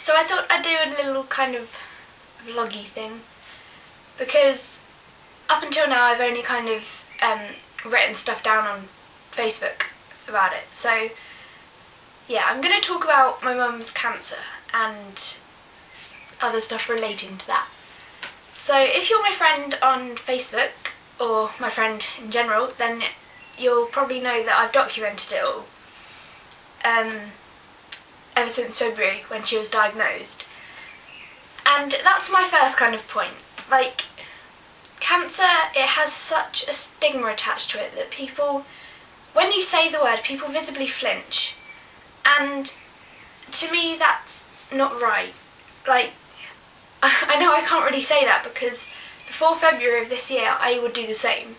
So I thought I'd do a little kind of vloggy thing, because up until now I've only kind of written stuff down on Facebook about it. So yeah, I'm going to talk about my mum's cancer and other stuff relating to that. So if you're my friend on Facebook, or my friend in general, then you'll probably know that I've documented it all ever since February when she was diagnosed. And that's my first kind of point. Like, cancer, it has such a stigma attached to it that people, when you say the word, people visibly flinch. And to me, that's not right. Like, I know I can't really say that because before February of this year I would do the same.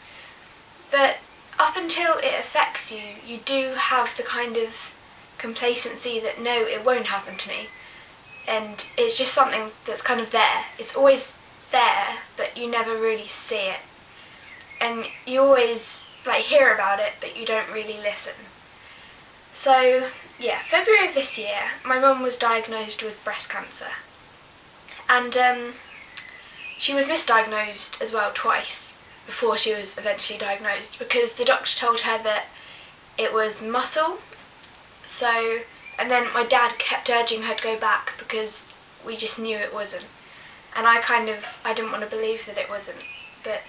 But up until it affects you, you do have the kind of complacency that no, it won't happen to me. And it's just something that's kind of there. It's always there, but you never really see it. And you always hear about it, but you don't really listen. So yeah, February of this year, my mum was diagnosed with breast cancer. And she was misdiagnosed as well twice before she was eventually diagnosed, because the doctor told her that it was muscle. So, and then my dad kept urging her to go back because we just knew it wasn't. And I didn't want to believe that it wasn't, but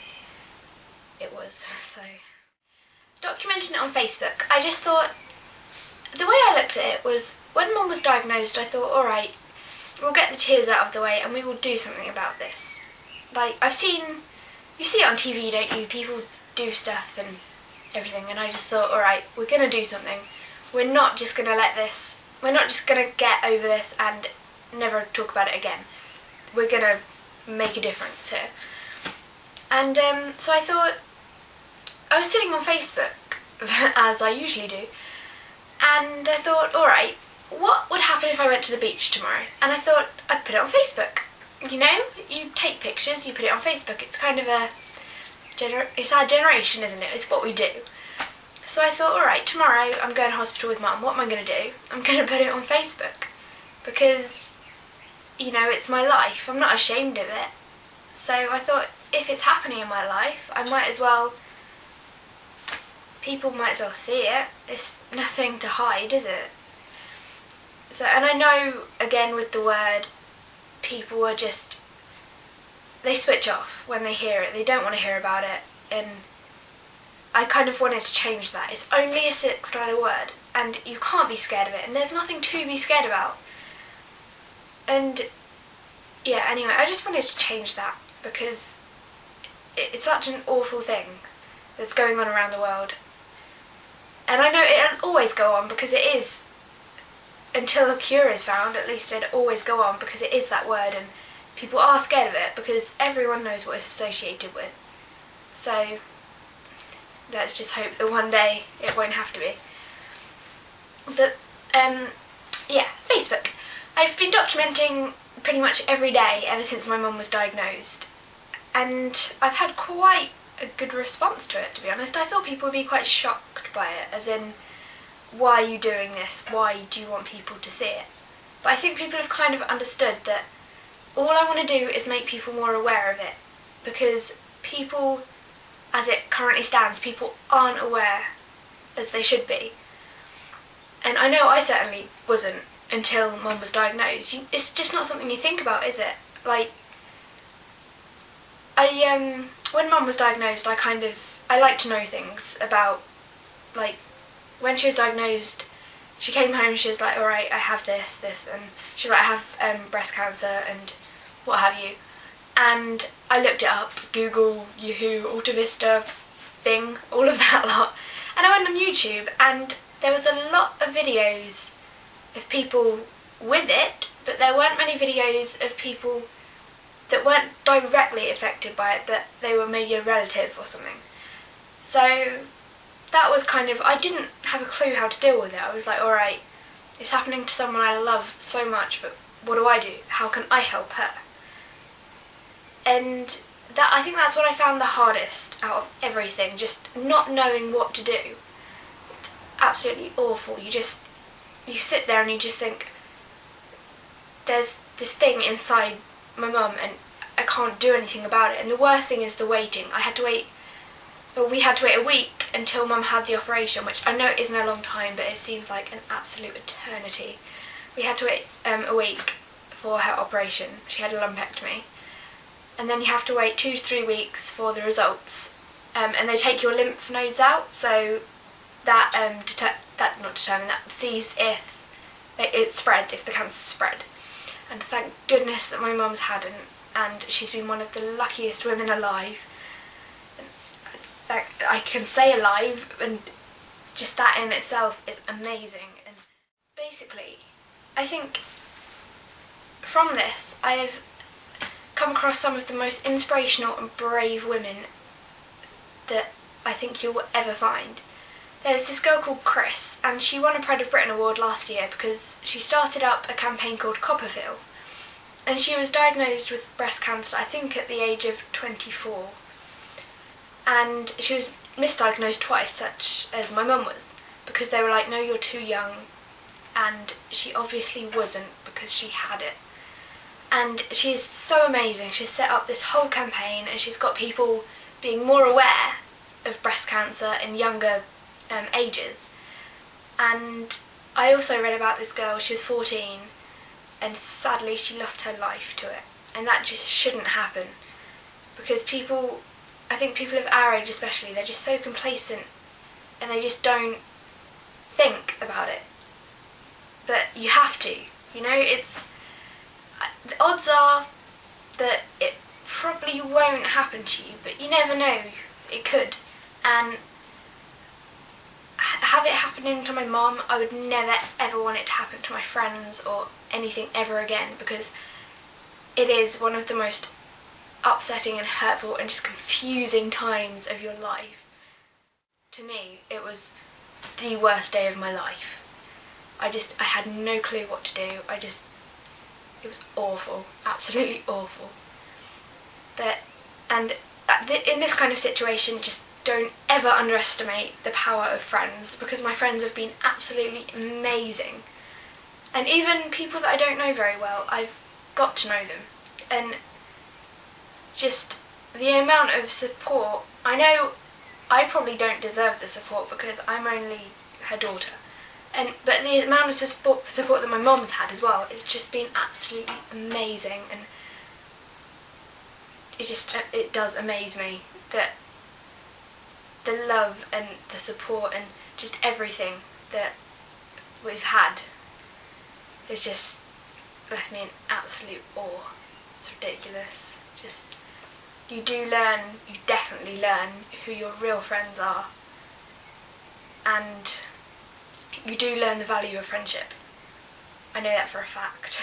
it was. So, documenting it on Facebook, I just thought, the way I looked at it was, when Mum was diagnosed, I thought, alright, we'll get the tears out of the way and we will do something about this. Like, you see it on TV, don't you? People do stuff and everything, and I just thought, alright, we're going to do something. We're not just going to get over this and never talk about it again. We're going to make a difference here. And so I thought, I was sitting on Facebook, as I usually do, and I thought, alright, what would happen if I went to the beach tomorrow? And I thought I'd put it on Facebook. You know, you take pictures, you put it on Facebook. It's kind of it's our generation, isn't it? It's what we do. So I thought, alright, tomorrow I'm going to hospital with Mum. What am I going to do? I'm going to put it on Facebook. Because, you know, it's my life. I'm not ashamed of it. So I thought, if it's happening in my life, people might as well see it. It's nothing to hide, is it? So, and I know, again, with the word, people are just, they switch off when they hear it. They don't want to hear about it. And I kind of wanted to change that. It's only a 6-letter word, and you can't be scared of it, and there's nothing to be scared about. And yeah, anyway, I just wanted to change that, because it's such an awful thing that's going on around the world. And I know it'll always go on, because it is, until a cure is found, at least it'll always go on, because it is that word, and people are scared of it, because everyone knows what it's associated with. So let's just hope that one day it won't have to be. But yeah, Facebook. I've been documenting pretty much every day ever since my mum was diagnosed, and I've had quite a good response to it, to be honest. I thought people would be quite shocked by it, as in, why are you doing this? Why do you want people to see it? But I think people have kind of understood that all I want to do is make people more aware of it, because people, as it currently stands, people aren't aware as they should be. And I know I certainly wasn't until Mum was diagnosed. It's just not something you think about, is it? Like, when Mum was diagnosed, I like to know things about, like, when she was diagnosed, she came home and she was like, alright, I have this, and she was like, I have breast cancer and what have you. And I looked it up, Google, Yahoo, Alta Vista, Bing, all of that lot. And I went on YouTube, and there was a lot of videos of people with it, but there weren't many videos of people that weren't directly affected by it, but they were maybe a relative or something. So that was kind of, I didn't have a clue how to deal with it. I was like, alright, it's happening to someone I love so much, but what do I do? How can I help her? And that, I think that's what I found the hardest out of everything, just not knowing what to do. It's absolutely awful. You sit there and you just think, there's this thing inside my mum and I can't do anything about it. And the worst thing is the waiting. We had to wait a week until Mum had the operation, which I know isn't a long time, but it seems like an absolute eternity. We had to wait a week for her operation. She had a lumpectomy. And then you have to wait 2 to 3 weeks for the results. And they take your lymph nodes out, so that sees if it's spread, if the cancer's spread. And thank goodness that my mum's hadn't, and she's been one of the luckiest women alive. I can say alive, and just that in itself is amazing. And basically, I think from this I have come across some of the most inspirational and brave women that I think you'll ever find. There's this girl called Chris, and she won a Pride of Britain award last year because she started up a campaign called Copperfield, and she was diagnosed with breast cancer, I think at the age of 24. And she was misdiagnosed twice, such as my mum was, because they were like, no, you're too young, and she obviously wasn't because she had it. And she's so amazing. She's set up this whole campaign, and she's got people being more aware of breast cancer in younger ages. And I also read about this girl. She was 14, and sadly she lost her life to it, and that just shouldn't happen, because I think people of our age especially, they're just so complacent and they just don't think about it. But you have to, the odds are that it probably won't happen to you, but you never know, it could. And have it happening to my mum, I would never ever want it to happen to my friends or anything ever again, because it is one of the most upsetting and hurtful and just confusing times of your life. To me, it was the worst day of my life. I had no clue what to do. It was awful, absolutely awful. In this kind of situation, just don't ever underestimate the power of friends, because my friends have been absolutely amazing. And even people that I don't know very well, I've got to know them. And just the amount of support, I know I probably don't deserve the support because I'm only her daughter, but the amount of support that my mum's had as well, it's just been absolutely amazing. And it does amaze me that the love and the support and just everything that we've had has just left me in absolute awe. It's ridiculous. You definitely learn who your real friends are, and you do learn the value of friendship. I know that for a fact.